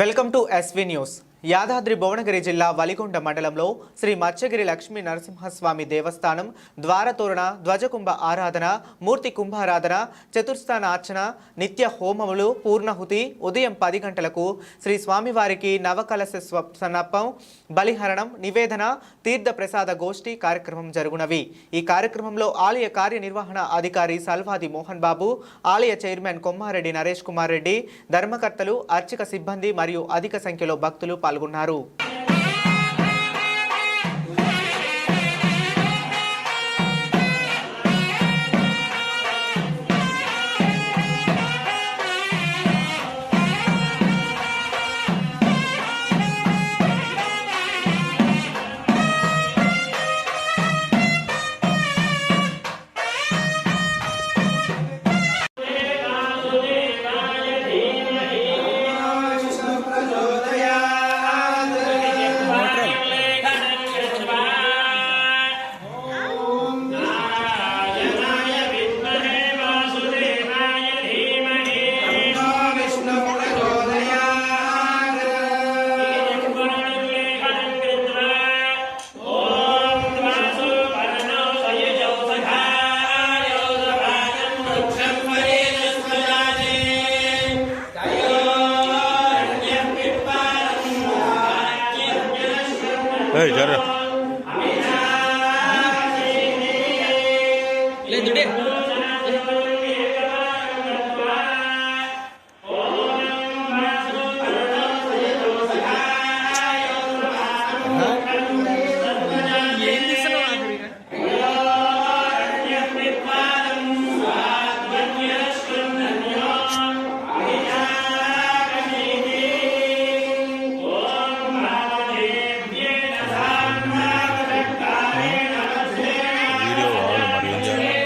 Welcome to SV news. Yadadri Bhuvanagiri జిల్లా వలిగొండ మండలంలో శ్రీ మత్స్యగిరి లక్ష్మీ నరసింహస్వామి దేవస్థానం ద్వారతోరణ, ధ్వజకుంభ ఆరాధన, మూర్తి కుంభారాధన, చతుర్స్థాన అర్చన, నిత్య హోమములు, పూర్ణహుతి ఉదయం 10 గంటలకు శ్రీ స్వామివారికి నవకలశ సమర్పణం, బలిహరణం, నివేదన, తీర్థ ప్రసాద గోష్ఠి కార్యక్రమం జరుగునవి. ఈ కార్యక్రమంలో ఆలయ కార్యనిర్వహణ అధికారి సల్వాది మోహన్ బాబు, ఆలయ చైర్మన్ కొమ్మారెడ్డి నరేష్ కుమార్ రెడ్డి, ధర్మకర్తలు, అర్చక సిబ్బంది మరియు అధిక సంఖ్యలో భక్తులు పాల్గొన్నారు. Hey, Jara.